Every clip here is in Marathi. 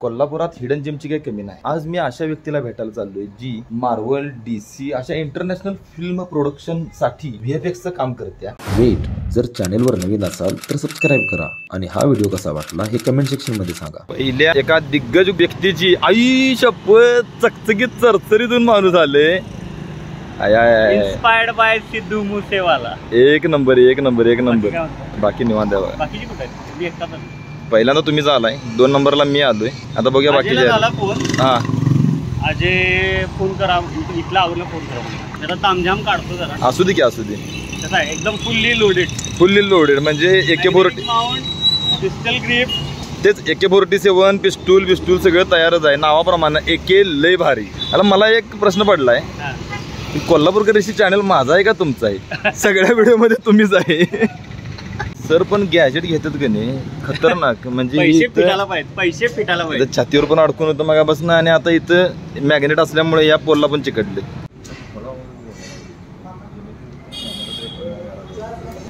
कोल्हापुरात हिडन जेमची काही कमी नाही। आज मी अशा व्यक्तीला भेटायला चाललोय जी मार्वल, DC अशा इंटरनॅशनल फिल्म प्रोडक्शन साठी VFX चं काम करते। वेट, जर चॅनलवर नवीन असाल तर सबस्क्राइब करा आणि हा व्हिडिओ कसा वाटला हे कमेंट सेक्शन मध्ये सांगा। पहिल्या एका दिग्गज व्यक्तीची आई शपथ चकचकीत चरचरीतून माणूस आले। Inspired bye Sidhu Moosewala. एक नंबर एक नंबर एक नंबर। बाकी निवांत आहे। बाकीची कुठे आहेत? मी एकटाच आहे। पहिल्यांदा तुम्हीच आलाय, 2 नंबरला मी आलोय। आता बघूया बाकीचे। झाला फोन। हा अजय फोन करा, इथला आवडला फोन करा। त्याचा तामझाम काढतो जरा। असू दे की असू दे। तसा आहे एकदम फुल्ली लोडेड म्हणजे AK-47 माउंट, पिस्टल ग्रिप, तेच AK-47 पिस्तूल सगळं तयारच आहे नावाप्रमाणे। AK लय भारी। आता मला एक प्रश्न पडलाय, कोल्हापूरकरशी चॅनल माझा आहे का तुमचा आहे? सगळ्या व्हिडिओ मध्ये तुम्हीच आहे सर। पण गॅजेट घेतात का नाही खतरनाक, म्हणजे पैसे फिटायला पाहिजे। छातीवर पण अडकून होतं मगापासून, आणि आता इथं मॅग्नेट असल्यामुळे या पोलला पण चिकटले।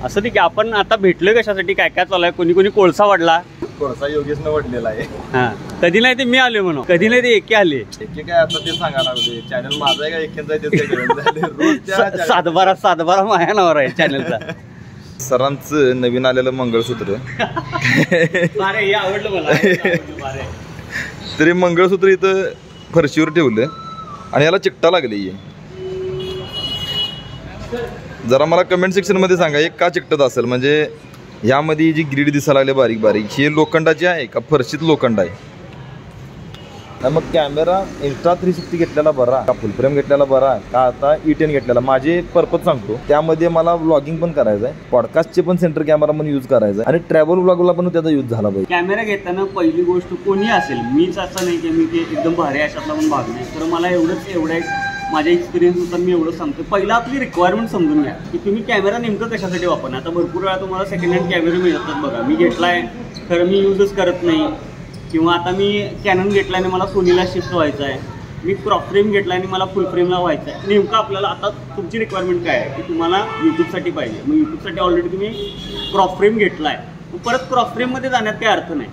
असं ठीक आहे, आपण आता भेटलोय कशासाठी, काय काय चालू आहे? कोणी कोळसा वाढला, कोळसा योगेशनं वाढलेला आहे। हा, कधी नाही ते मी आले म्हणून, कधी नाही ते AK आले। AK काय आता ते सांगा लागले, चॅनल माझा आहे का एकेंचा आहे ते सातबारा माझ्या नावावर आहे चॅनलचा। सरांचं नवीन आलेलं मंगळसूत्र आवडलं मला। तरी मंगळसूत्र इथं फरशीवर ठेवलं आणि याला चिकटा लागले। जरा मला कमेंट सेक्शन मध्ये सांगा एक का चिकटत असेल, म्हणजे यामध्ये जी ग्रीड दिसायला लागले बारीक बारीक, हे लोखंडाची आहे का फरशीत लोखंड आहे? मग कॅमेरा Insta360 घेतलेला बरा का फुल फ्रेम घेतलेला बरा का आता E10 घेतलेला? माझे पर्पज सांगतो, त्यामध्ये मला व्लॉगिंग पण करायचं आहे, पॉडकास्टचे पण सेंटर कॅमेरा पण यूज करायचा आहे आणि ट्रॅव्हल व्लॉगला पण त्याचा यूज झाला पाहिजे। कॅमेरा घेताना पहिली गोष्ट कोणी असेल, मीच असं नाही की मी ते एकदम भारी अशातला पण भाग नाही, तर मला एवढं माझ्या एक्सपिरियन्सनुसार मी एवढं सांगतो, पहिला आपली रिक्वायरमेंट समजून घ्या की तुम्ही कॅमेरा नेमकं कशासाठी वापरणार। आता भरपूर वेळा तुम्हाला सेकंड हँड कॅमेरे मिळतात बघा, मी घेतलाय खरं मी यूजच करत नाही, किंवा आता मी कॅनन घेतला आणि मला सोनीला शिफ्ट व्हायचं आहे, मी क्रॉप फ्रेम घेतला आणि मला फुल फ्रेमला व्हायचं आहे। नेमकं आपल्याला आता तुमची रिक्वायरमेंट काय आहे की तुम्हाला यूट्यूबसाठी पाहिजे, मग यूट्यूबसाठी ऑलरेडी तुम्ही क्रॉप फ्रेम घेतला आहे, मग परत क्रॉप फ्रेममध्ये जाण्यात काही अर्थ नाही,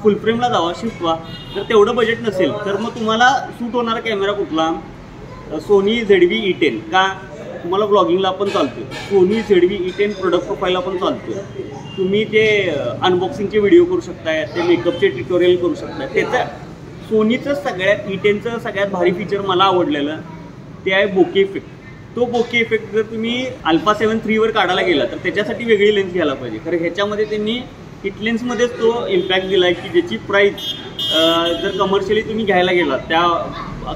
फुल फ्रेमला जावा, शिफ्ट व्हा। जर तेवढं बजेट नसेल तर मग तुम्हाला सूट होणारा कॅमेरा कुठला? सोनी ZV E10 का तुम्हाला ब्लॉगिंगला पण चालतो, सोनी ZV E10 प्रोडक्ट प्रोफाईलला पण चालतो, तुम्ही ते अनबॉक्सिंगचे व्हिडिओ करू शकताय, ते मेकअपचे ट्युटोरियल करू शकताय। त्याचं सोनीचं सगळ्यात E10चं सगळ्यात भारी फीचर मला आवडलेलं ते आहे बोके इफेक्ट। तो बोके इफेक्ट जर तुम्ही Alpha 7 III वर काढायला गेला तर त्याच्यासाठी वेगळी लेन्स घ्यायला पाहिजे, कारण ह्याच्यामध्ये त्यांनी हिट लेन्समध्येच तो इम्पॅक्ट दिला आहे की ज्याची प्राईस जर कमर्शियली तुम्ही घ्यायला गेला त्या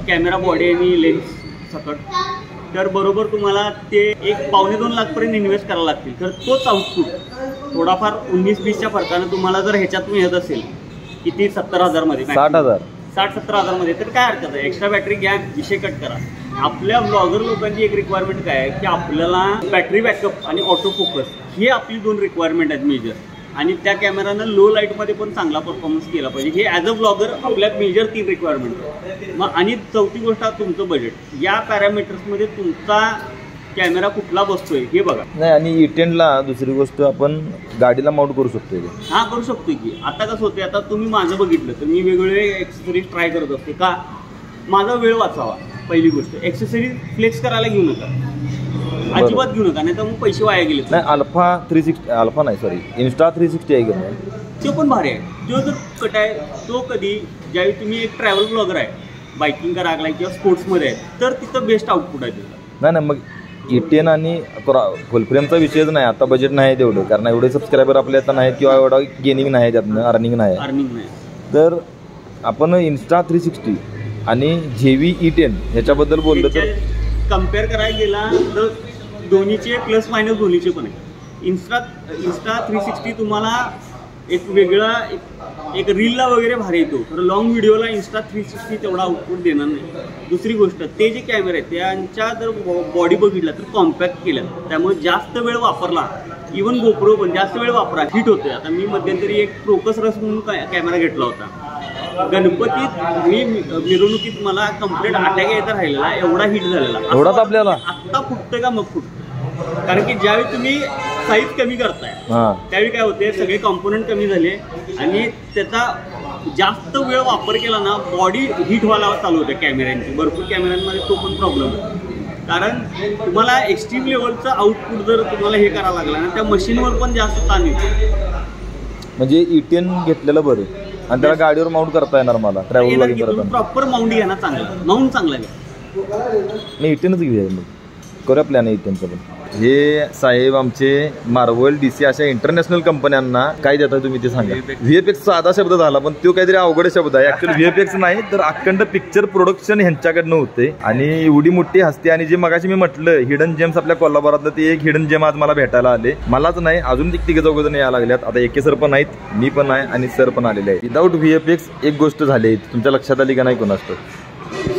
कॅमेरा बॉडी आणि लेन्स सकट, तर बरोबर तुम्हाला ते 1-2.25 लाखपर्यंत इन्व्हेस्ट करायला लागतील। तर तोच आउटपुट थोडाफार 19-20च्या फरकानं तुम्हाला जर ह्याच्यात मिळत असेल किती 70,000 मध्ये, 60-70,000 मध्ये, तर काय हरकत आहे, एक्स्ट्रा बॅटरी घ्या, विषय कट करा। आपल्या ब्लॉगर लोकांची एक रिक्वायरमेंट काय आहे की आपल्याला बॅटरी बॅकअप आणि ऑटो फोकस हे आपली 2 रिक्वायरमेंट आहेत मेजर, आणि त्या कॅमेरानं लो लाईटमध्ये पण चांगला परफॉर्मन्स केला पाहिजे। हे ॲज अ ब्लॉगर आपल्या मेजर 3 रिक्वायरमेंट। मग आणि चौथी गोष्ट तुमचं बजेट, या पॅरामीटर्समध्ये तुमचा कॅमेरा कुठला बसतोय हे बघा। नाही, आणि E10ला दुसरी गोष्ट आपण गाडीला माउंट करू शकतोय। हा, करू शकतोय की। आता कसं होते, आता तुम्ही माझं बघितलं तर मी वेगवेगळे एक्सेसरीज ट्राय करत असते का माझा वेळ वाचावा। पहिली गोष्ट, एक्सेसरीज फ्लेक्स करायला घेऊ नका, अजिबात घेऊ नका, नाही तर मग पैसे वाया गेले। नाही, Insta360 आहे का? तो पण भारी आहे। जो जर कट आहे तो कधी ज्यावेळी तुम्ही एक ट्रॅव्हल ब्लॉगर आहे, बायकिंग करा लागलाय किंवा स्पोर्ट्समध्ये आहे, तर तिथं बेस्ट आउटपुट आहे त्याचा। नाही, मग E10 आणि फुल फ्रेमचा विषयच नाही, आता बजेट नाही तेवढं, कारण एवढे सबस्क्रायबर आपले आता नाहीत किंवा एवढा गेनिंग नाही, त्यातनं अर्निंग नाही। तर आपण Insta360 आणि ZV E10 ह्याच्याबद्दल बोललं तर कम्पेअर करायला गेला तर दोन्हीचे प्लस मायनस दोन्हीचे पण आहे। Insta360 तुम्हाला एक वेगळा एक रीलला वगैरे भारी येतो, तर लॉंग व्हिडिओला Insta360 तेवढा आउटपुट देणार नाही। दुसरी गोष्ट, ते जे कॅमेरे आहेत त्यांच्या जर बॉडी बघितला तर कॉम्पॅक्ट केलं, त्यामुळे जास्त वेळ वापरला, इवन GoPro पण जास्त वेळ वापरा हिट होते। आता मी मध्यंतरी एक फ्रोकस रस म्हणून कॅमेरा घेतला होता गणपतीत, मी मिरवणुकीत मला कम्प्लीट अटॅक यायचा राहिलेला, एवढा हिट झालेला। एवढाच आपल्याला आत्ता फुटतंय का मग फुटतं, कारण की ज्यावेळी तुम्ही साईज कमी करताय त्यावेळी काय होते, सगळे कॉम्पोनंट कमी झाले आणि त्याचा जास्त वेळ वापर केला ना बॉडी हीट व्हायला चालू होते कॅमेऱ्यांची. भरपूर कॅमेऱ्यांमध्ये तो पण प्रॉब्लेम आहे. कारण तुम्हाला एक्स्ट्रीम लेवलचं आउटपुट जर तुम्हाला हे करायला लागला ना त्या मशीनवर पण जास्त ताण येतो. म्हणजे E10 घेतलेलं बरं आणि त्याला गाडीवर माउंट करता येणार मला ट्रॅव्हल वगैरे करताना. प्रॉपर माउंट घ्या ना, चांगला माउंट चांगला घ्या. नाही E10च घेऊया मग, करूया प्लॅन E10चं पण. हे साहेब आमचे मार्वल DC अशा इंटरनॅशनल कंपन्यांना काय देता तुम्ही ते सांगा. VFX साधा शब्द झाला पण तो काहीतरी अवघड शब्द आहे. ऍक्च्युअली VFX नाही तर अखंड पिक्चर प्रोडक्शन ह्यांच्याकडनं होते आणि एवढी मोठी हस्ती. आणि जे मगाशी मी म्हटलं हिडन जेम्स आपल्या कोल्हापुरातलं ते एक हिडन जेम आज मला भेटायला आले. मलाच नाही अजून तिघे चौघजण यायला लागल्यात. आता एके सर पण आहेत, मी पण आहे आणि सर पण आलेले आहेत. विदाऊट VFX एक गोष्ट झाली तुमच्या लक्षात आली का नाही कोणाच.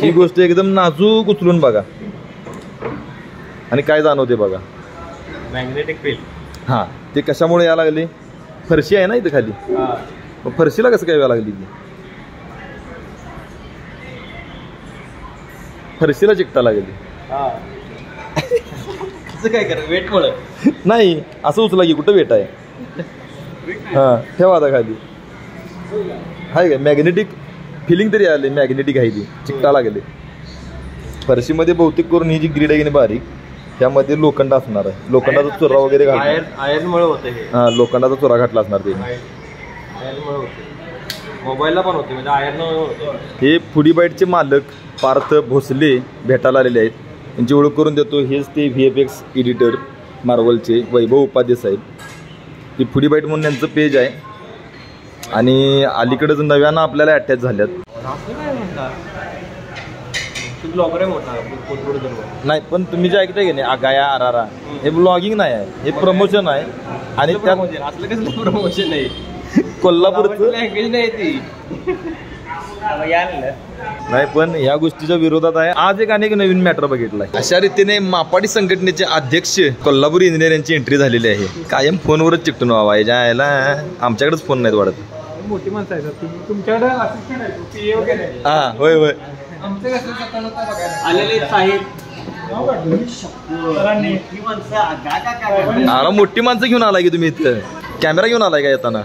ही गोष्ट एकदम नाजूक उचलून बघा आणि काय जाणवते बघा. Magnetic field. हां ते कशामुळे यायला लागले. फरशी आहे ना इथं खाली, मग फरशीला कसं काय यायला लागली ती. फरशीला चिकटा लागली. कसं काय करा वेट मुळे नाही असं उचला की कुठं वेट आहे. हां ठेवा आता खाली आहे का मॅग्नेटिक फिलिंग तरी आले. मॅग्नेटिक आहे ती चिकटा लागले. फरशीमध्ये बहुतेक करून ही जी ग्रीड आहे की नाही बारीक त्यामध्ये लोखंड असणार आहे. लोखंडाचा चुरा वगैरे घातला. आयर्नमुळे होते. हां लोखंडाचा चुरा घातला असणार ते. आयर्नमुळे होते. मोबाईलला पण होते म्हणजे आयर्नमुळे होते. हे फुडी बाईटचे मालक पार्थ भोसले भेटायला आलेले आहेत. त्यांची ओळख करून देतो. हेच ते VFX एडिटर मार्वलचे वैभव उपाध्ये साहेब. ही फुडी बाईट म्हणून यांचं पेज आहे आणि अलीकडेच नव्यानं आपल्याला अटॅच झाल्यात. नाही पण तुम्ही जे ऐकताय की नाही आगाया आरारा हे ब्लॉगिंग नाही आहे, हे प्रमोशन आहे. आणि त्यात असलं कसलं प्रमोशन नाही. कोल्हापूरचं लँग्वेज नाही ती. नाही पण या गोष्टीच्या विरोधात आहे. आज एक अनेक नवीन मॅटर बघितलाय. अशा रीतीने मापाडी संघटनेचे अध्यक्ष कोल्हापूर इंजिनियर यांची एंट्री झालेली आहे. कायम फोनवरच चिकटून व्हावा यायला. आमच्याकडेच फोन नाहीत वाढत. मोठी माणसं आहेत तुमच्याकडे असिस्टंट आहे PA वगैरे. हा होय होय आमचं कसं स्वतःला बघायला आलेले साहेब आला मोठी माणसं घेऊन आलाय की तुम्ही इथं. कॅमेरा घेऊन आलाय का येताना.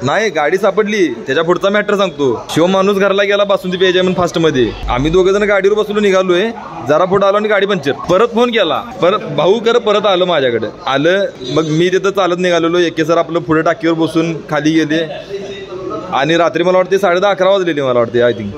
नाही गाडी सापडली त्याच्या पुढचा मॅटर सांगतो. शिव माणूस घरला गेला बासुंदी प्यायचे म्हणून फास्ट मध्ये. आम्ही दोघं जण गाडीवर बसलो निघालोय. जरा पुढे आलो आणि गाडी पंक्चर. परत फोन केला परत भाऊ परत आलं माझ्याकडे आलं. मग मी तिथं चालत निघालेलो. एके सर आपलं पुढे टाकीवर बसून खाली गेले आणि रात्री मला वाटते 11:30 वाजलेली. मला वाटते आय थिंक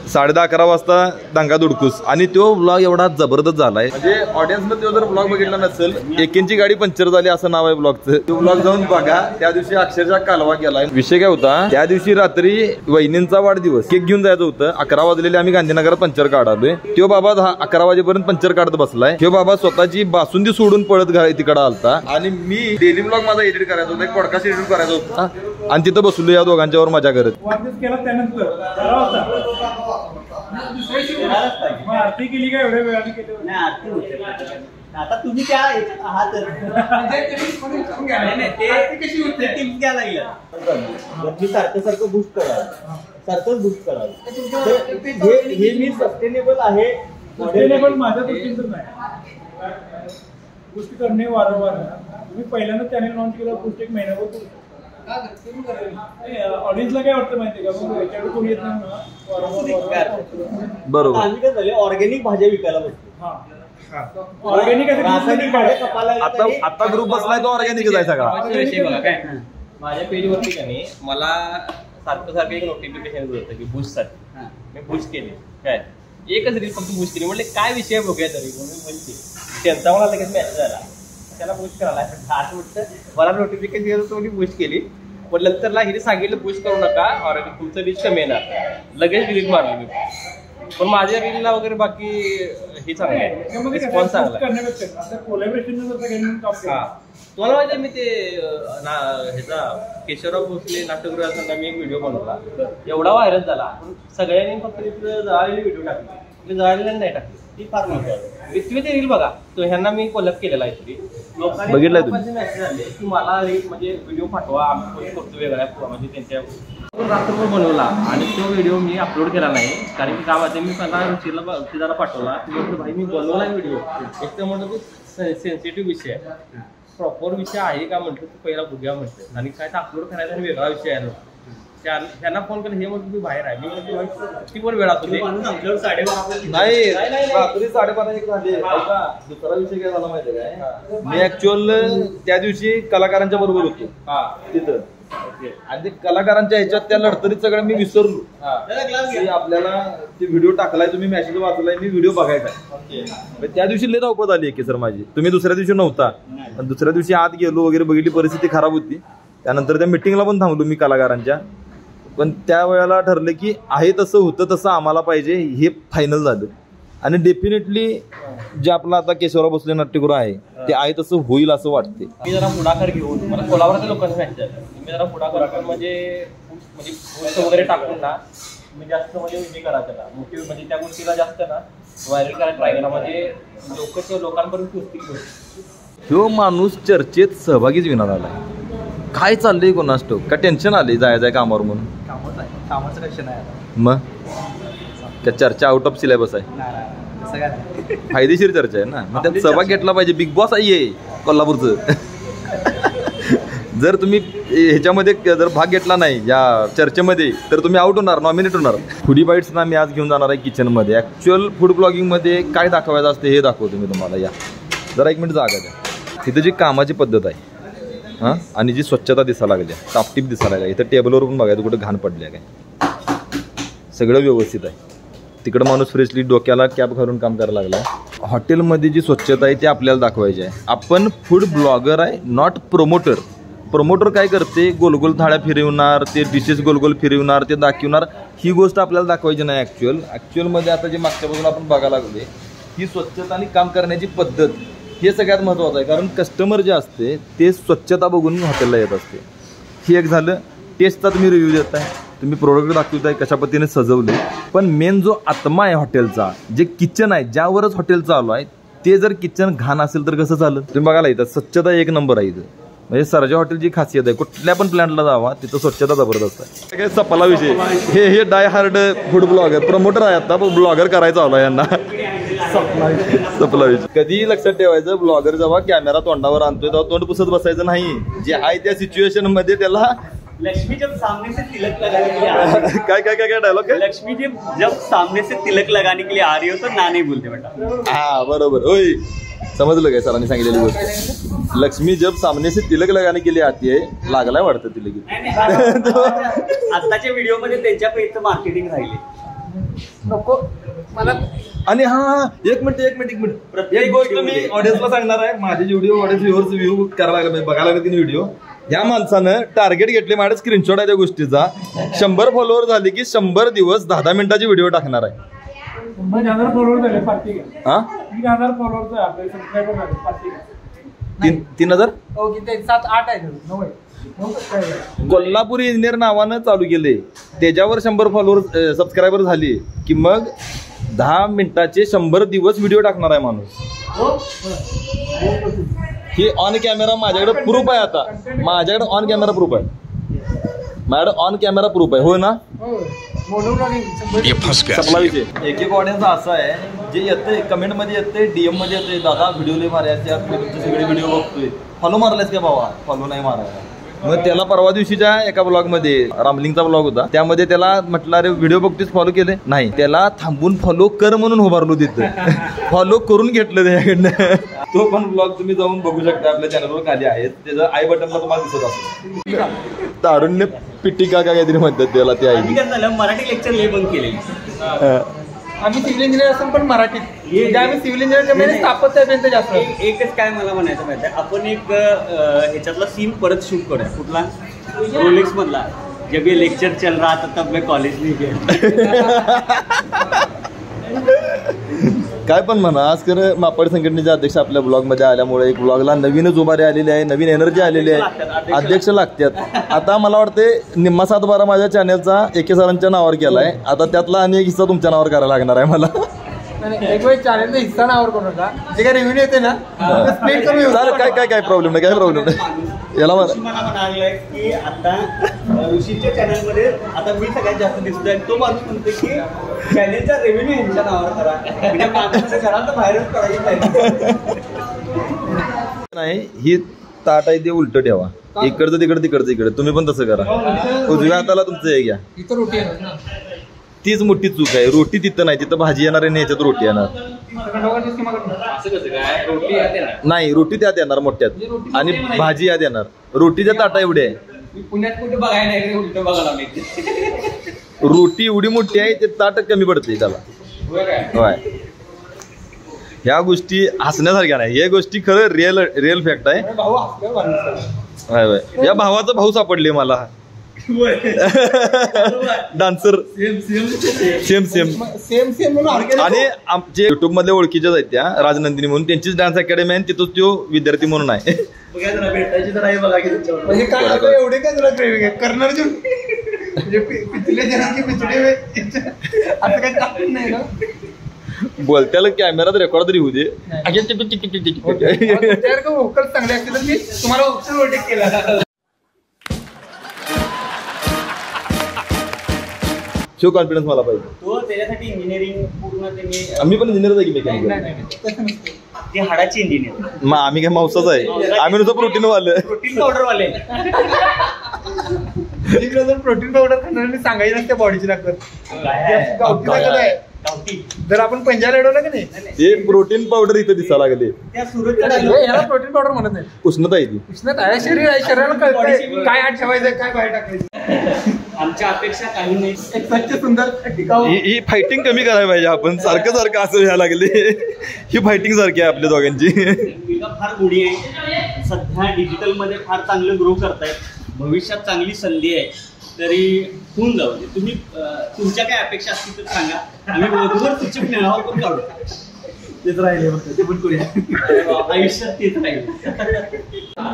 11:30 वाजता दंगा दुडकूस. आणि तो ब्लॉग एवढा जबरदस्त झालाय म्हणजे ऑडियन्सला तो जर ब्लॉग बघितला नसेल एकेंची गाडी पंक्चर झाली असं नाव आहे ब्लॉगचं. तो ब्लॉग जाऊन बघा. त्या दिवशी अक्षरशः कालवा केलाय. विषय काय होता त्या दिवशी रात्री वहिनींचा वाढदिवस. केक घेऊन जायचं होतं. 11 वाजलेले आम्ही गांधीनगरात पंक्चर काढालोय. तो बाबा 11 वाजेपर्यंत पंक्चर काढत बसलाय. तो बाबा स्वतःची बासुंदी सोडून पळत तिकडे आलता. आणि मी डेली ब्लॉग माझा एडिट करायचा होता. एक पॉडकास्ट एडिट करायचा होता आणि तिथं बसलो या दोघांच्यावर मजा करत. वाढदिवस केला त्यानंतर आरती केली का एवढ्या वेळाने केली. नाही आरती होते. आता तुम्ही त्या आहात कशी होते टिप्स घ्यायला लागल्या. मी सारखं बूस्ट करावं सारखंच बूस्ट करावं. हे मी सस्टेनेबल आहे. सस्टेनेबल माझ्या दृष्टीने तर नाही. गोष्टी करणे वारंवार. तुम्ही पहिल्यांदा चॅनल लॉन्च केलं गोष्ट एक महिन्याभर ऑडियन्सला काय वाटतं माहिती का मग याच्याकडे कोणी येत नाही ना. बरोबर आम्ही काय झाले ऑर्गॅनिक भाज्या विकायला बसतो. ऑर्गॅनिक आता ग्रुप बसलाय तो ऑर्गॅनिकच आहे सगळा. काय माझ्या पेजवरती का नाही मला सारखं एक नोटिफिकेशन होतं की बूस्ट साठी. मी बूस्ट केले काय एकच रील फक्त बूस्ट केली. म्हटलं काय विषय बघूया तरी म्हणून म्हणते त्यांचा मला लगेच मेसेज आला त्याला बूस्ट करायला. असं म्हटलं मला नोटिफिकेशन येत होतं मी बूस्ट केली. पण नंतरला हिने सांगितलं बूस्ट करू नका और तुमचं रीच कमी येणार. लगेच डिलीट मारली मी. पण माझ्या रीलला वगैरे बाकी हे चांगलं आहे. रिस्पॉन्स चांगला आहे. तुम्हाला माहिती आहे मी ते ह्याचा केशवराव भोसले नाट्यगृहाचा मी एक व्हिडिओ बनवला. एवढा व्हायरल झाला पण सगळ्यांनी फक्त तिथं जळालेली व्हिडिओ टाकली. जळालेल्या नाही टाकली. ती फार महत्वाची. तुम्ही ते रील बघा. तो ह्यांना मी कोलॅब केलेला आहे. लोकांनी मेसेज आले की मला रील म्हणजे व्हिडिओ पाठवा आम्ही पोस्ट करतो वेगळ्या म्हणजे त्यांच्या रात्रभर बनवला आणि तो व्हिडिओ मी अपलोड केला नाही. कारण की काय माहिती मी पहिला रुचिराला पाठवला. म्हटलं भाई मी बनवला व्हिडिओ. एक तर म्हणतो तो सेन्सिटिव्ह विषय आहे. प्रॉपर विषय आहे का म्हटलं तू पहिला बघूया म्हटलं. आणि काय तर अपलोड करायचा आणि वेगळा विषय आहे. त्यांना फोन केला, हे म्हणतो मी बाहेर आहे. मी म्हणतो ती पण वेळ असतो माणूस आमच्यावर 12:30 नाही रात्री 12:30 एक झाले. ऐका, दुसरा विषय काय झाला माहितीये काय, मी ऍक्च्युअल त्या दिवशी कलाकारांच्या बरोबर होतो तिथं, आणि ते कलाकारांच्या ह्याच्यात त्या लढतरीत सगळं मी विसरलो की आपल्याला ते व्हिडिओ टाकलाय, तुम्ही मेसेज वाचलाय, मी व्हिडिओ बघायचा. त्या दिवशी लय धावपळ झाली की सर माझी. तुम्ही दुसऱ्या दिवशी नव्हता, पण दुसऱ्या दिवशी आत गेलो वगैरे, बघितली परिस्थिती खराब होती. त्यानंतर त्या मिटिंगला पण थांबलो मी कलाकारांच्या, पण त्या वेळेला ठरलं की आहे तसं होतं तसं आम्हाला पाहिजे, हे फायनल झालं. आणि डेफिनेटली जे आपलं आता केशवराव भोसले नाट्यगृह आहे ते आहे तसं होईल असं वाटते. मी जरा पुढाकार घेऊन मला कोल्हापूरच्या लोकांना माहिती आहे, मी जरा पुढाकार म्हणजे पोस्ट वगैरे टाकून ना मी जास्त म्हणजे हे करा त्याला मोठी, म्हणजे त्या गोष्टीला जास्त ना व्हायरल करायला ट्राय करा, म्हणजे लोकांपर्यंत पुस्तक घेऊ. ह्यो माणूस चर्चेत सहभागीच विना झालाय. काय चाललंय कोणास ठाऊक, का टेन्शन आले जाय कामावर म्हणून? कामाचं लक्ष नाही मग त्या चर्चा आउट ऑफ सिलेबस आहे, फायदेशीर चर्चा आहे ना, मग त्यात सहभाग घेतला पाहिजे. बिग बॉस आहे कोल्हापूरचं. जर तुम्ही ह्याच्यामध्ये जर भाग घेतला नाही या चर्चेमध्ये तर तुम्ही आउट होणार, नॉमिनेट होणार. फूडी बाईट्सना मी आज घेऊन जाणार आहे किचनमध्ये. ॲक्च्युअल फूड ब्लॉगिंगमध्ये काय दाखवायचं असते हे दाखवतो मी तुम्हाला. या जरा एक मिनिट जागा द्या. इथं जी कामाची पद्धत आहे हां, आणि जी स्वच्छता दिसायला लागली, टापटीप दिसायला लागली. इथं टेबलवर पण बघायचं कुठं घाण पडली आहे काय, सगळं व्यवस्थित आहे. तिकडं माणूस फ्रेशली डोक्याला कॅप घालून काम करायला लागला. हॉटेलमध्ये जी स्वच्छता आहे ती आपल्याला दाखवायची आहे. आपण फूड ब्लॉगर आहे, नॉट प्रोमोटर. प्रोमोटर काय करते, गोलगोल थाळ्या फिरवणार, ते डिशेस गोलगोल फिरवणार, ते दाखवणार, ही गोष्ट आपल्याला दाखवायची नाही. ॲक्च्युअलमध्ये आता जे मागच्या बाजूला आपण बघायला लागले, ही स्वच्छता आणि काम करण्याची पद्धत हे सगळ्यात महत्त्वाचं आहे. कारण कस्टमर जे असते ते स्वच्छता बघून हॉटेलला येत असते. ही एक झालं. टेस्टचा तुम्ही रिव्ह्यू देताय, तुम्ही प्रोडक्ट दाखवताय कशा पद्धतीने सजवले, पण मेन जो आत्मा आहे हॉटेलचा, जे किचन आहे, ज्यावरच हॉटेल चालू आहे, ते जर किचन घाण असेल तर कसं चालेल? तुम्ही बघायला इथं स्वच्छता एक नंबर आहे. इथं म्हणजे सरजा हॉटेलची खासियत आहे, कुठल्या पण प्लॅन्टला जावा तिथं स्वच्छता जबरदस्त आहे. काय सपला विषय, हे die hard food blogger promoter आहे, आता ब्लॉगर करायचा आला यांना. सपला विषय. कधी लक्षात ठेवायचं, ब्लॉगर जेव्हा कॅमेरा तोंडावर आणतोय तेव्हा तोंड पुसत बसायचं नाही. जे आहे त्या सिच्युएशन मध्ये त्याला लक्ष्मी जब सामने से तिलक लगाने के लिए आ रही है, काय डायलॉग काय, लक्ष्मी जब सामने से तिलक लगाने के लिए आ रही हो तो ना नहीं बोलते बेटा. हा बरोबर. होय, समजलं काय सरांनी सांगितलेली गोष्ट. लक्ष्मी जब सामने से तिलक लगाने के लिए आती है, लागलाय वाटतं तिलक. आताच्या व्हिडिओ मध्ये त्यांच्या पेजचं मार्केटिंग राहिले. नको मला. आणि हा एक मिनिट एक गोष्ट मी ऑडियन्सला सांगणार आहे. माझे व्हिडिओ ऑडियन्स व्ह्यू करायला लागले, बघायला लागले तिने व्हिडिओ. या माणसानं टार्गेट घेतले, माझ्या स्क्रीनशॉट आहे त्या गोष्टीचा. 100 फॉलोअर झाले की 100 दिवस 10-10 मिनिटाची व्हिडिओ टाकणार आहे. 1000 फॉलोअर झाले, पार्टी घ्या. हा 3000 फॉलोअर आपले सबस्क्रायबर झाले, पार्टी घ्या. 3000 हो किती 7-8 आहे 9 आहे. कोल्हापूर इंजिनियर नावानं चालू केले, त्याच्यावर 100 फॉलोअर सबस्क्रायबर झाले की मग 10 मिनिटाचे 100 दिवस व्हिडिओ टाकणार आहे माणूस. हे ऑन कॅमेरा माझ्याकडे प्रूफ आहे. आता माझ्याकडे ऑन कॅमेरा प्रूफ आहे, माझ्याकडे ऑन कॅमेरा प्रूफ आहे. हो ना, सपला विषय. एक ऑडियन्स असा आहे जे येते कमेंटमध्ये येते, DM मध्ये येते, दादा व्हिडिओ लय मारायचे, तुमचे सगळे व्हिडिओ बघतोय, फॉलो मारलायस का बाबा? फॉलो नाही मारायला. मग त्याला परवा दिवशीच्या एका ब्लॉगमध्ये, रामलिंगचा ब्लॉग होता, त्यामध्ये त्याला म्हटलं अरे व्हिडिओ बघतोस, फॉलो केले नाही. त्याला थांबून फॉलो कर म्हणून उभारलो तिथं. फॉलो करून घेतलं त्याच्याकडनं. तो पण ब्लॉग तुम्ही जाऊन बघू शकता, आपल्या चॅनलवर खाली आहेत. त्याचं आय बटनला तुम्हाला दिसत असेल. तारुण्य पिटिका का काहीतरी म्हणतात त्याला, ते आहे. काय झालं, मराठी लेक्चर लय बंद केलेली. आम्ही सिव्हिल इंजिनियर असून पण मराठीत, आम्ही सिव्हिल इंजिनियर स्थापत्यापर्यंत जास्त. एकच काय मला म्हणायचं माहिती आहे, आपण एक ह्याच्यातला सीन परत शूट करूया. कुठला? रोलेक्स मधला, जब ये लेक्चर चल रहा था तब मैं कॉलेज नहीं गया. काय पण म्हणा, आज खरं मापाड संघटनेचे अध्यक्ष आपल्या ब्लॉगमध्ये आल्यामुळे एक ब्लॉगला नवीनच उभारी आलेली आहे, नवीन एनर्जी आलेली आहे. अध्यक्ष लागतात. आता मला वाटते निम्मा 7-12 माझ्या चॅनलचा एके सरांच्या नावावर केलाय. आता त्यातला आणि एक हिस्सा तुमच्या नावावर करायला लागणार आहे मला. एक वेळ चॅनलचा हिस्सा नावावर करू नका, जे काय रेव्हेन्यू येते ना स्प्लिट करून येऊ. काय प्रॉब्लेम नाही, काय प्रॉब्लेम नाही. याला मला म्हणाले की आता ऋषीच्या चॅनलमध्ये आता मी सगळ्यात जास्त दिसतोय. तो माणूस म्हणतो की चॅनलचा रेव्हेन्यू यांच्या नावावर करा, म्हणजे माणसाच्या घरात बाहेरच पडायची पाहिजे नाही. ही ताट आहे ते उलट ठेवा. इकडचं तिकडचं इकडे. तुम्ही पण तसं करा. उजव्या हाताला तुमचं हे घ्या. इथं रोटी आहे ना. तीच मोठी चूक आहे. रोटी तिथं नाही, तिथं भाजी येणार आणि याच्यात रोटी येणार. असं कसं काय रोटी आहे ना. नाही, रोटी त्यात येणार मोठ्यात आणि भाजी यात येणार. रोटीच्या ताटा एवढे आहे. मी पुण्यात कुठे बघायला नाही, उलट बघायला मिळते. रोटी एवढी मोठी आहे ते ताट कमी पडते त्याला. होय, ह्या गोष्टी हसण्यासारख्या नाही. हे गोष्टी खरं रिअल फॅक्ट आहे. होय होय. या भावाचा भाऊ सापडले मला. डान्सर सेम आणि आमचे युट्यूब मधल्या ओळखीच्याच आहेत त्या, राजनंदिनी म्हणून. त्यांचीच डान्स अकॅडमी आहे, तिथंच तो विद्यार्थी म्हणून आहे. म्हणजे काय आता एवढे काय तुला क्रेविंग आहे करणार म्हणजे पिचले जणांची पिचडे असं काही टाकून नाही ना. बोलत्याला कॅमेरात रेकॉर्ड तरी होऊ दे. वोकल चांगले असते तर मी तुम्हाला ऑप्शन ओव्हरटेक केला. शो कॉन्फिडन्स मला पाहिजे. तो त्याच्यासाठी इंजिनिअरिंग पूर्ण त्यांनी आम्ही पण इंजिनियर आहे की मेकॅनिकल. ते हाडाचे इंजिनियर. मग आम्ही काय मावसाच आहे. आम्ही नुसतं प्रोटीन वाले. प्रोटीन पावडर वाले. प्रोटीन पावडर खाणार सांगायची नसते बॉडीची ताकद. गावठी ताकद आहे. जर आपण पंजाला एवढवलं की नाही ते प्रोटीन पावडर इथं दिसायला लागले. त्या सुरतच्या याला प्रोटीन पावडर म्हणत नाही. उष्णता आहे ती. उष्णता आहे. शरीर आहे. शरीराला कळतंय काय आत ठेवायचं काय बाहेर टाकायचं. आमच्या अपेक्षा काही नाही. एक स्वच्छ सुंदर टिकाऊ. ही फायटिंग कमी करायला पाहिजे आपण. सारखं असं व्हायला लागले. ही फायटिंग सारखी आहे आपल्या दोघांची. मुलगा फार गुढी आहे. सध्या डिजिटल मध्ये फार चांगलं ग्रो करतायत. भविष्यात चांगली संधी आहे. तरी होऊन जाऊ. तुम्ही तुमच्या काय अपेक्षा असतील तर सांगा. आम्ही बरोबर सूचक मेळावा पण काढू. तेच राहिले ते पण करूया. आयुष्यात तेच राहील.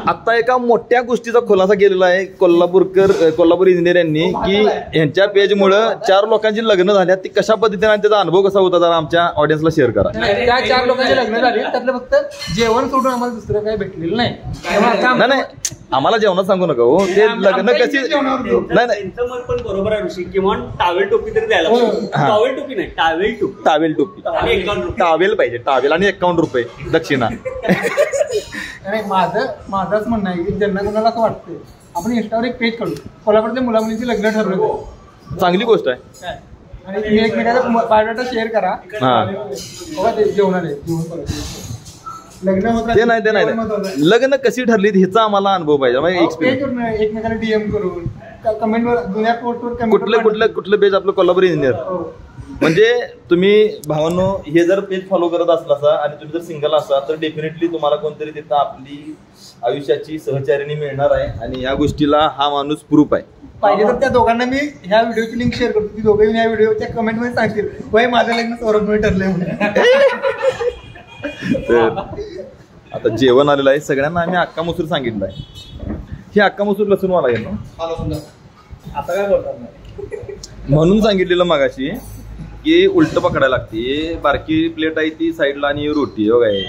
आता एका मोठ्या गोष्टीचा खुलासा केलेला आहे कोल्हापूर इंजिनियर यांनी, की यांच्या पेजमुळे 4 लोकांची लग्न झाल्यात. ती कशा पद्धतीने आणि त्याचा अनुभव कसा होता जरा आमच्या ऑडियन्सला शेअर करा. त्या 4 लोकांचे लग्न झाले त्यातलं फक्त जेवण सोडून आम्हाला दुसरं काही भेटलेलं नाही. नाही आम्हाला जेवणात सांगू नका हो. ते लग्न कशी नाही त्यांचं मन पण बरोबर आहे ऋषी. किंवा टावेल टोपी तरी द्यायला. टॉवेल टोपी नाही, टावेल टोपी. टावेल टोपी आणि 51 रुपये. टावेल पाहिजे. टावेल आणि 51 रुपये दक्षिणा. नाही माझंच म्हणणं आहे की ज्यांना कोणाला असं वाटतंय आपण इंस्टावर एक पेज काढू. कोल्हापूरच्या मुला मुलींची लग्न ठरवलं. चांगली गोष्ट आहे. आणि तुम्ही एकमेकाचा बायोडाटा शेअर करा. हा बघा ते जेवणारे जेवण लग्न होत ते नाही लग्न कशी ठरली ह्याचा आम्हाला अनुभव पाहिजे. एक्सपिरियन्स एकमेकाला डीएम करून कमेंटवर जुन्या पोस्टवर कुठलं पेज आपलं कोल्हापूर इंजिनियर. म्हणजे तुम्ही भावांनो हे जर पेज फॉलो करत असला आणि तुम्ही जर सिंगल असाल तर डेफिनेटली तुम्हाला कोणतरी तिथं आपली आयुष्याची सहचारिणी मिळणार आहे. आणि या गोष्टीला हा माणूस प्रूफ आहे. पाहिजे तर त्या दोघांना मी ह्या व्हिडिओची लिंक शेअर करतो. ती दोघे ह्या व्हिडिओच्या कमेंटमध्ये सांगतील वय माझं लग्न सौरभमुळे ठरलंय म्हणून. तर आता जेवण आलेलं आहे. सगळ्यांना आम्ही अक्का मसूर सांगितलं आहे. ही अक्का मसूर लसूण वाला आहे ना. आता काय बोलतात म्हणून सांगितलेलं मगाशी की उलट पकडायला लागते. बारकी प्लेट आहे ती साईडला आणि रोटी हो काय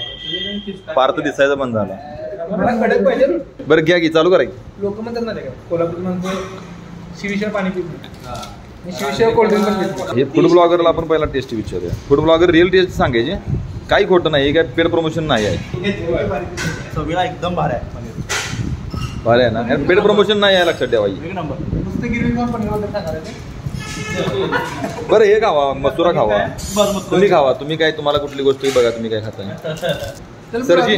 पार तर दिसायचा बंद झाला. मला कडक पाहिजे. बरं घ्या की चालू करा की. लोक म्हणतात ना का कोल्हापूर म्हणजे शिवशेर पाणी पितो. शिवशेर कोल्ड्रिंक पण पितो. हे फूड ब्लॉगरला आपण पहिला टेस्ट विचारूया. फूड ब्लॉगर रिअल टेस्ट सांगायचे. काही खोटं नाही. हे काय पेड प्रमोशन नाही आहे. सगळा एकदम भारी आहे. भारी आहे ना. पेड प्रमोशन नाही आहे लक्षात ठेवा. नुसतं गिरवी जाऊन पनीर सांगा. बरं हे खावा मसुरा खावा. तुम्ही खावा. तुम्ही काय तुम्हाला कुठली गोष्ट बघा तुम्ही काय खाताय. सरजी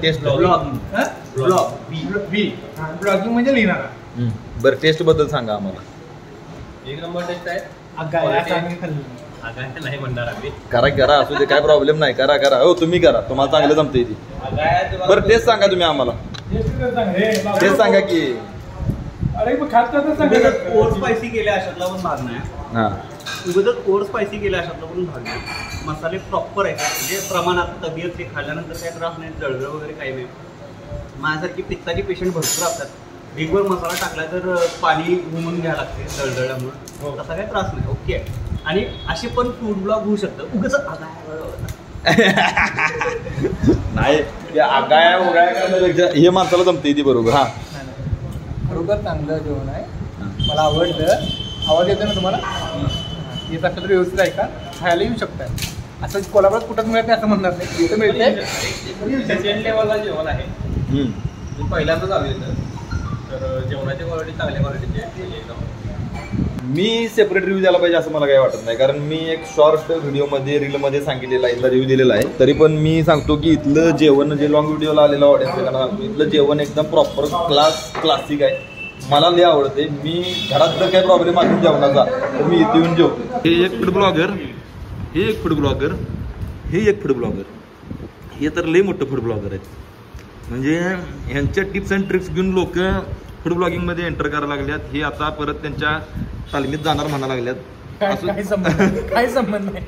टेस्ट ब्लॉगिंग म्हणजे लिहिणार. बरं टेस्ट बद्दल सांगा आम्हाला. एक नंबर टेस्ट आहे. नाही म्हणणार आम्ही. करा असू दे काय प्रॉब्लेम नाही. करा हो तुम्ही करा. तुम्हाला चांगलं जमतंय ती. बरं टेस्ट सांगा तुम्ही आम्हाला. टेस्ट सांगा की. अरे खात ओव्हर स्पायसी केल्या अशातला पण भाग नाही. हा उगाच ओव्हर स्पायसी केल्या अशातला पण भाग नाही. मसाले प्रॉपर आहेत. म्हणजे प्रमाणात तबियत ते खाल्ल्यानंतर काय त्रास नाही. जळजळ वगैरे काही नाही. माझ्यासारखी पित्ताची पेशंट भरपूर असतात. ढीगभर मसाला टाकला तर पाणी घुमून घ्यायला लागते जळजळल्यामुळे. तसा काही त्रास नाही. ओके आहे. आणि असे पण फूड ब्लॉग होऊ शकतं. उगाच नाही आगाया वगैरे हे माणसाला जमते ती बरोबर. हा खरोखर चांगलं जेवण आहे. मला आवडलं. आवाज येतो ना तुम्हाला. येत असलं तर व्यवस्थित आहे का खायला येऊ शकता. असं कोल्हापुरात कुठंच मिळत नाही असं म्हणणार नाही. इथं मिळते. सेकंड लेवलला जेवण आहे. मी पहिल्यांदाच आलो इथं. तर जेवणाची क्वालिटी चांगल्या क्वालिटीची आहे म्हणजे एकदम. मी सेपरेट रिव्ह्यू द्यायला पाहिजे असं मला काही वाटत नाही, कारण मी एक शॉर्ट व्हिडिओमध्ये रीलमध्ये सांगितलेलं आहे, इथला रिव्ह्यू दिलेला आहे. तरी पण मी सांगतो की इथलं जेवण जे लॉंग व्हिडिओला आलेलं ऑडियन्स आहे त्यांना सांगतो, इथलं जेवण एकदम प्रॉपर क्लासिक आहे. मला लय आवडते. मी घरात जर काही प्रॉब्लेम असेल जेवणाचा तर मी इथे येऊन जेवतो. हे एक फूड ब्लॉगर, हे एक फूड ब्लॉगर, हे एक फूड ब्लॉगर, हे तर लय मोठं फूड ब्लॉगर आहेत. म्हणजे ह्यांच्या टिप्स अँड ट्रिक्स घेऊन लोक फूड ब्लॉगिंगमध्ये एंटर करायला लागल्यात. हे आता परत त्यांच्या तालमीत जाणार म्हणा लागल्यात. काय संबंध नाही.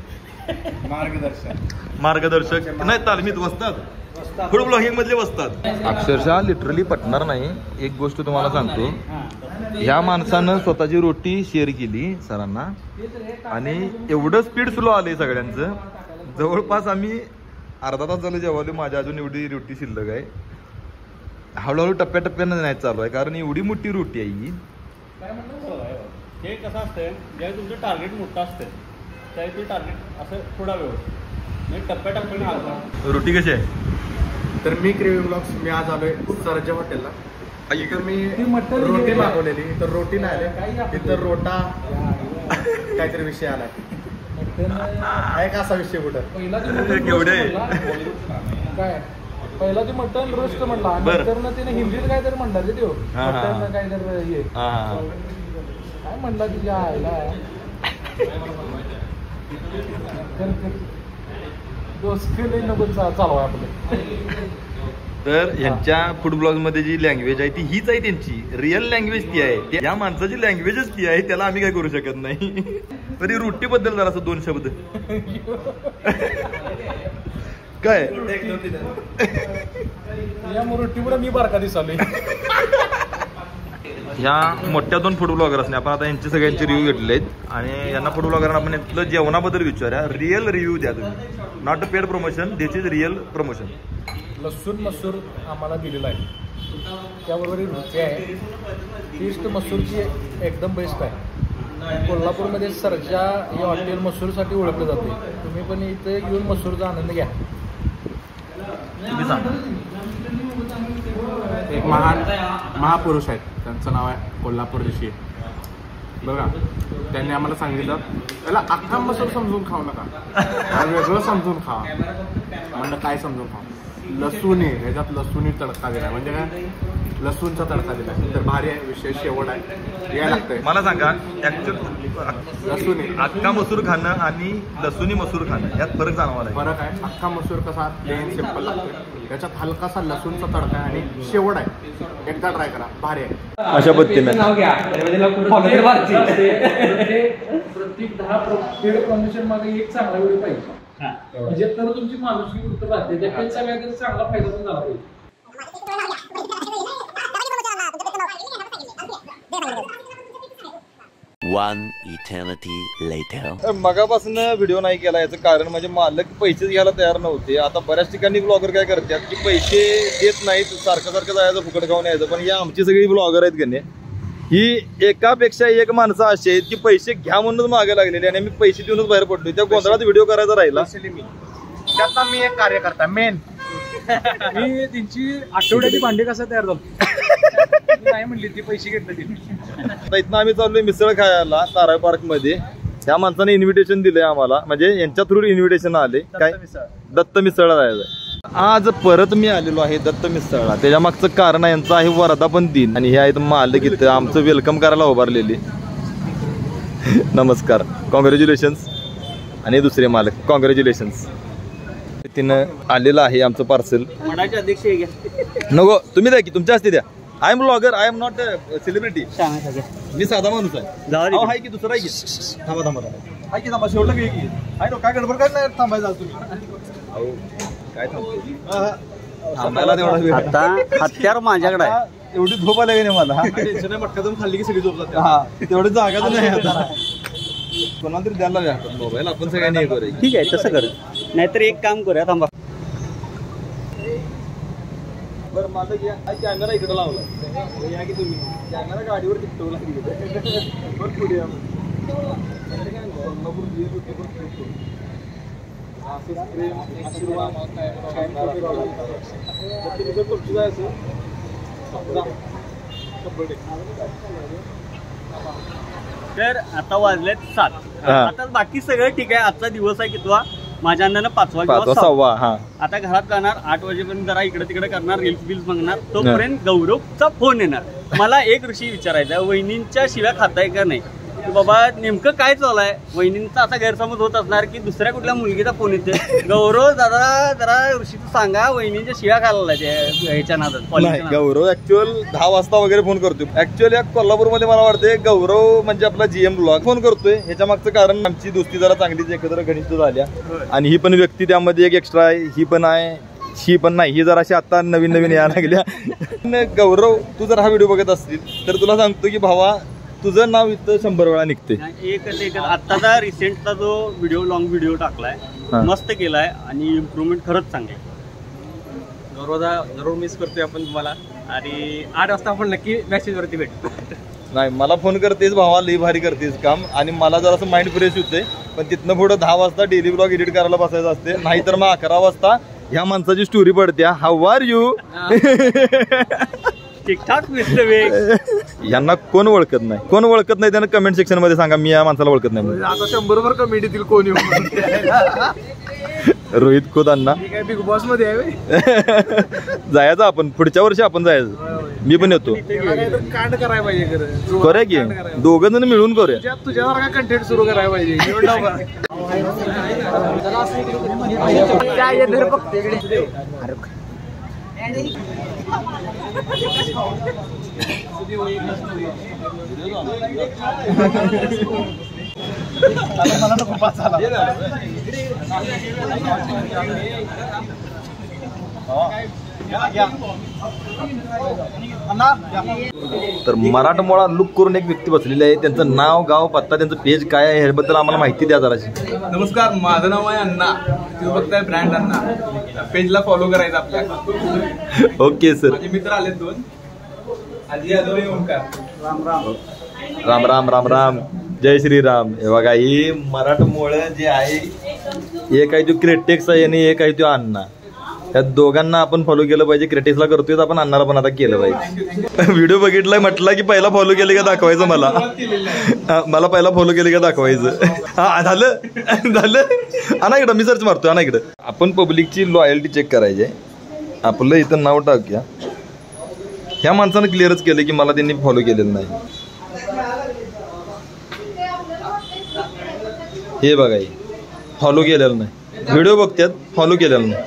मार्गदर्शक नाही, तालमीत वसतात, फूड ब्लॉगिंग मधले वसतात. अक्षरशः लिटरली पटणार नाही. एक गोष्ट तुम्हाला सांगतो, ह्या माणसानं स्वतःची रोटी शेअर केली सरांना आणि एवढं स्पीड स्लो आले सगळ्यांचं. जवळपास आम्ही अर्धा तास झालं जेवायला, माझ्या अजून एवढी रोटी शिल्लक आहे. हळूहळू टप्प्याटप्प्यानं नाही चालू आहे, कारण एवढी मोठी रोटी आहे ही. हे कसं असतं, ज्यावेळी तुमचं टार्गेट मोठं असतं त्यावेळी ते टार्गेट असं थोडा वेळ म्हणजे टप्प्याटप्प्याने आलं. रोटी कशी आहे? तर मी क्रेव्हिंग ब्लॉग्स मी आज आलोय सरजा हॉटेलला. इथं मी मटण रोटी मागवलेली, तर रोटी नाही आली, इथं रोटा काहीतरी विषय आलाय. आहे का असा विषय कुठं? केवढे काय पहिला ते मटन रोस्ट म्हणला, नंतर ना तिने हिंदीत काहीतरी म्हणला ते देव मटन काहीतरी हे काय म्हणला तुझ्या आईला नको चालू आहे आपलं. तर ह्यांच्या फूड ब्लॉग मध्ये जी लँग्वेज आहे ती हीच आहे, त्यांची रिअल लँग्वेज ती आहे. या माणसाची लँग्वेजच ती आहे, त्याला आम्ही काय करू शकत नाही. तरी रोटी बद्दल जरा असं 2 शब्द काय या रोटीमुळे मी बारका दिसालोय. ह्या मोठ्या 2 फूड ब्लॉगर्सने आपण आता यांचे सगळ्यांचे रिव्ह्यू घेतलेले आहेत आणि यांना फूड ब्लॉगरांना आपण इथलं जेवणाबद्दल विचारूया. रिअल रिव्ह्यू द्या तुम्ही, not a paid promotion, this is real promotion. लसूण मसूर आम्हाला दिलेला आहे, त्याबरोबर ही रोटी आहे. टेस्ट मसूरची एकदम बेस्ट आहे. कोल्हापूरमध्ये सरजा हे हॉटेल मसूरसाठी ओळखलं जाते. तुम्ही पण इथे येऊन मसूरचा आनंद घ्या. तुम्ही सांगा. एक महापुरुष आहेत, त्यांचं नाव आहे कोल्हापूर ऋषी. बघा, त्यांनी आम्हाला सांगितलं त्याला अख्खा मसूर समजून खाऊ नका, वेगळं समजून खावा. म्हणलं काय समजून खावा? लसूण आहे, ह्याच्यात लसूणी तडका दिला, म्हणजे काय लसूणचा तडका दिला. तर भारी आहे, विशेष शेवट आहे, या लागतंय. मला सांगा, ऍक्च्युअली लसूणी अख्खा मसूर खाणं आणि लसूणी मसूर खाणं यात फरक जाणवला आहे. फरक आहे. अख्खा मसूर कसा प्लेन सिंपल लागतोय, त्याच्यात हलकासा लसूणचा तडका आहे आणि शेवट आहे. एकदा ट्राय करा, भारी आहे. अशा पद्धतीने प्रत्येक 10 प्रमोशन मागे एक चांगला व्हिडिओ पाहिजे, म्हणजे तर तुमची माणुसकी वृत्त राहते. त्यापेक्षा काहीतरी चांगला फायदा पण झाला पाहिजे. One eternity later. मगापासून व्हिडिओ नाही केला याचं कारण म्हणजे मालक पैसे घ्यायला तयार नव्हते. आता बऱ्याच ठिकाणी ब्लॉगर काय करतात की पैसे देत नाहीत, सारखं जायचं, फुकट खाऊन यायचं. पण ही आमची सगळी ब्लॉगर आहेत का नाही, ही एकापेक्षा एक माणसं अशी आहेत की पैसे घ्या म्हणूनच मागे लागलेले आणि मी पैसे देऊनच बाहेर पडलो. त्या गोंधळात व्हिडिओ करायचा राहिला. त्यातला मी एक कार्यकर्ता मेन. मी त्यांची आठवड्याची भांडी कसा तयार झालो नाही म्हणली, ती पैसे घेतले तिने. आता इथनं आम्ही चाललोय मिसळ खायला ताराय पार्क मध्ये. त्या माणसाने इन्व्हिटेशन दिलंय आम्हाला, म्हणजे यांच्या थ्रू इन्व्हिटेशन आले. काय दत्त मिसळला जायचंय. आज परत मी आलेलो आहे दत्त मिसळला. त्याच्या मागचं कारण यांचं आहे वर्धापन दिन आणि हे आहेत मालक इथं आमचं वेलकम करायला उभारलेली. नमस्कार, कॉंग्रॅच्युलेशन्स. आणि दुसरे मालक कॉंग्रॅच्युलेशन्स. तिनं आलेलं आहे आमचं पार्सल. मठाचे अध्यक्ष हे घ्या. नको, तुम्ही द्या की, तुमच्या हस्ते द्या. I am blogger, I am not celebrity. मी साधा माणूस आहे. आहे की दुसरा आहे की? थांबा आहे की, थांबा शेवटलं की आहे. काय गडबड काय नाही थांबायचं आज तुम्ही? अहो काय थांबायला तेवढा वेळ. आता हत्यार माझ्याकडे आहे. एवढी झोप आली नाही मला. टेन्शन आहे, मटका जाऊन खाल्ली की सगळी झोप जाते. हा, तेवढी जागा नाही आता. कोणाला तरी द्यायला लागतात मोबाईल, आपण सगळ्यांनी हे करूया. ठीक आहे, तसं कर. नाहीतर एक काम करूया, थांबा. बरं माझं घ्या. कॅमेरा इकडे लावला या की तुम्ही. कॅमेरा गाडीवर चिकटवला पुढे तर आता वाजलेत 7. हा. आता बाकी सगळं ठीक आहे. आजचा दिवस आहे कितवा? माझ्या अंदानं 5वा किंवा 5वा 6वा. 6वा. हा आता घरात जाणार 8 वाजेपर्यंत जरा इकडे तिकडे करणार, रील्स बिल्स बघणार. तोपर्यंत गौरवचा फोन येणार. मला एक ऋषी विचारायचा, वहिनींच्या शिव्या खाताय का नाही? की बाबा नेमकं काय चालू आहे? वहिनींचा असा गैरसमज होत असणार की दुसऱ्या कुठल्या मुलगीचा फोन येते. गौरव दादा जरा ऋषी तू सांगा, वहिनींच्या शिव्या खायला ह्याच्या नादात. गौरव ऍक्च्युअल 10 वाजता वगैरे फोन करतोय. ऍक्च्युअली कोल्हापूरमध्ये मला वाटते गौरव म्हणजे आपला GM ब्लॉग फोन करतोय. ह्याच्या मागचं कारण आमची दोस्ती जरा चांगलीच एकत्र घनिष्ठ झाल्या आणि ही पण व्यक्ती त्यामध्ये एक एक्स्ट्रा आहे. ही पण आहे, ही पण नाही. ही जरा अशी आता नवीन यायला लागल्या. गौरव तू जर हा व्हिडिओ बघत असतील तर तुला सांगतो की भावा तुझं नाव इथं 100 वेळा निघते. एकच आत्ताचा रिसेंटचा जो लॉंग व्हिडिओ टाकलाय मस्त केलाय आणि इम्प्रुव्हमेंट खरंच चांगली. गौरवदा जरूर मिस करतोय आपण तुम्हाला आणि 8 वाजता आपण नक्की मॅसेजवरती भेटू. नाही मला फोन करतेस भावा, लई भारी करतेस काम आणि मला जरा असं माइंड फ्रेश होते. पण तिथनं पुढं 10 वाजता डेली ब्लॉग एडिट करायला बसायचं असते. नाहीतर मग 11 वाजता ह्या माणसाची स्टोरी पडत्या, हाऊ आर यू. ठीकठाक मिस्टर वेग. यांना कोण ओळखत नाही, कोण ओळखत नाही त्यांना कमेंट सेक्शन मध्ये सांगा. मी या माणसाला ओळखत नाही. आता 100 कमेंट येतील कोण येऊन. रोहित खोदांना बिग बॉस मध्ये आहे. जायचं आपण पुढच्या वर्षी आपण जायचं. मी पण येतो. कांड करायला पाहिजे खरं. करूया की दोघं जण मिळून करूया. तुझ्यासारखा कंटेंट सुरू करायला पाहिजे. तर मराठमोळा लुक करून एक व्यक्ती बसलेली आहे. त्यांचं नाव, गाव, पत्ता, त्यांचं पेज काय आहे ह्याबद्दल आम्हाला माहिती द्या जराशी. नमस्कार, माझं नाव आहे अण्णा. तुम्ही बघताय ब्रँड अण्णा. पेजला फॉलो करायचं आपल्या. Okay sir. माझे मित्र आलेत 2. आजी आजोबा ओंकार. राम राम राम राम. जय श्रीराम. हे बघा ही मराठमोळं जे आहे, एक आहे तो क्रिटेक्स आहे आणि एक आहे तो अण्णा. या दोघांना आपण फॉलो केलं पाहिजे. क्रिटेक्सला करतोय आपण अण्णाला पण आता केलं पाहिजे. व्हिडिओ बघितलाय म्हटलं की पहिला फॉलो केले का दाखवायचं मला. मला पहिला फॉलो केले का दाखवायचं. हा झालं झालं. आणा इकडं मी सर्च मारतोय. आणा इकडं. आपण पब्लिकची लॉयल्टी चेक करायची आहे. आपलं इथं नाव टाकूया. ह्या माणसानं क्लिअरच केलं की मला त्यांनी फॉलो केलेलं नाही. हे बघा फॉलो केलेलं नाही. व्हिडिओ बघतात, फॉलो केलेलं नाही.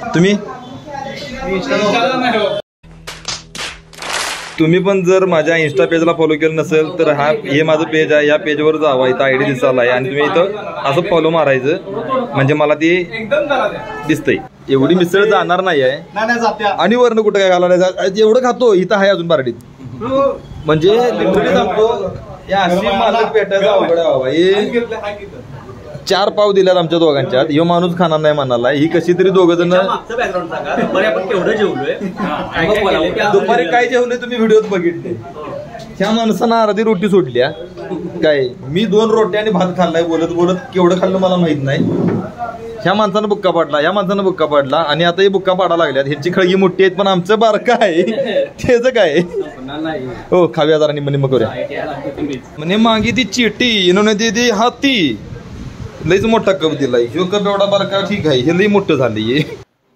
तुम्ही पण जर माझ्या इन्स्टा पेजला फॉलो केलं नसेल तर हे माझं पेज आहे. या पेजवर जावा. इथं ID दिसायला आहे आणि तुम्ही इथं असं फॉलो मारायचं म्हणजे मला ते दिसतंय. एवढी मिसळ जाणार नाही आहे आणि वरनं कुठं काय घालायला एवढं खातो. इथं आहे अजून बारडीत. म्हणजे लिटरली सांगतो या अशी मालक पेटायचा अवघड आहे बाबा. 4 पाव दिल्यात आमच्या दोघांच्यात. ह्यो माणूस खाणार नाही म्हणाला. ही कशी तरी दोघं जण. बॅकग्राऊंड सांगा. दुपारी आपण केवढं जेवलोय, दुपारी काय जेवले तुम्ही व्हिडिओत बघितले. ह्या माणसानं अर्धी रोटी सोडल्या. काय मी 2 रोट्या आणि भात खाल्लाय. बोलत बोलत केवढं खाल्लं मला माहित नाही. ह्या माणसानं बुक्का पाडला, ह्या माणसानं बुक्का पाडला आणि आता हे बुक्का पाडा लागल्यात. ह्यांची खळगी मोठी आहेत पण आमचं बारका आहे. त्याचं काय हो खाव्या जरा निम्म करूया. म्हणजे मागे ती चिटी इन्होंने दे दी हाती. लईच मोठा कप दिलाय. ह्यो कप एवढा बारका ठीक आहे. हे लई मोठं झालंय.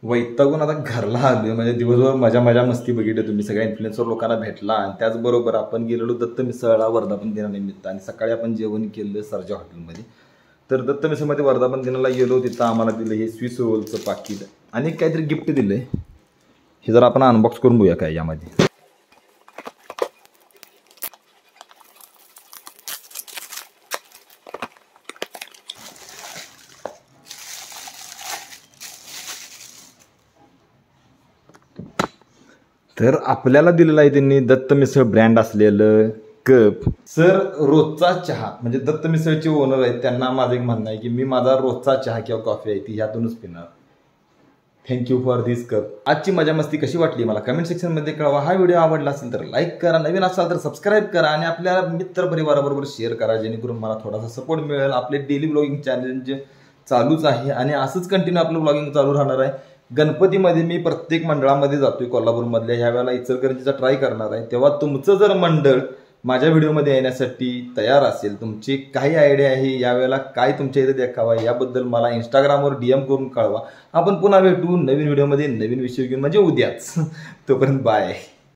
वैतागून आता घरला आलोय. म्हणजे दिवसभर मजा मस्ती बघितली. तुम्ही सगळ्या इन्फ्लुएन्सर लोकांना भेटला आणि त्याचबरोबर आपण गेलेलो दत्त मिसळला वर्धापन दिनानिमित्त आणि सकाळी आपण जेवण केलं सर्जा हॉटेलमध्ये. तर दत्त मिसळमध्ये वर्धापन दिनाला गेलो. तिथं आम्हाला दिलं हे स्विस रोलचं पाकिट आणि काहीतरी गिफ्ट दिलंय. हे जरा आपण अनबॉक्स करून बघूया काय यामध्ये. तर आपल्याला दिलेलं आहे त्यांनी दत्त मिसळ ब्रँड असलेलं कप. सर रोजचा चहा म्हणजे दत्त मिसळचे ओनर आहेत. त्यांना माझं एक म्हणणं आहे की मी माझा रोजचा चहा किंवा कॉफी आहे ती ह्यातूनच पिणार. Thank you for this cup. आजची मजा मस्ती कशी वाटली मला कमेंट सेक्शनमध्ये कळवा. हा व्हिडिओ आवडला असेल तर लाईक करा, नवीन असाल तर सबस्क्राईब करा आणि आपल्या मित्र परिवाराबरोबर शेअर करा जेणेकरून मला थोडासा सपोर्ट मिळेल. आपले डेली ब्लॉगिंग चॅलेंज चालूच आहे आणि असंच कंटिन्यू आपलं ब्लॉगिंग चालू राहणार आहे. गणपतीमध्ये मी प्रत्येक मंडळामध्ये जातोय कोल्हापूरमधल्या, ह्या वेळेला इचलकरंजीचा ट्राय करणार आहे. तेव्हा तुमचं जर मंडळ माझ्या व्हिडिओमध्ये येण्यासाठी तयार असेल, तुमची काही आयडिया आहे यावेळेला काय तुमच्या इथे देखावा याबद्दल मला इंस्टाग्रामवर DM करून कळवा. आपण पुन्हा भेटू नवीन व्हिडिओमध्ये नवीन विषय घेऊन, म्हणजे उद्याच. तोपर्यंत बाय.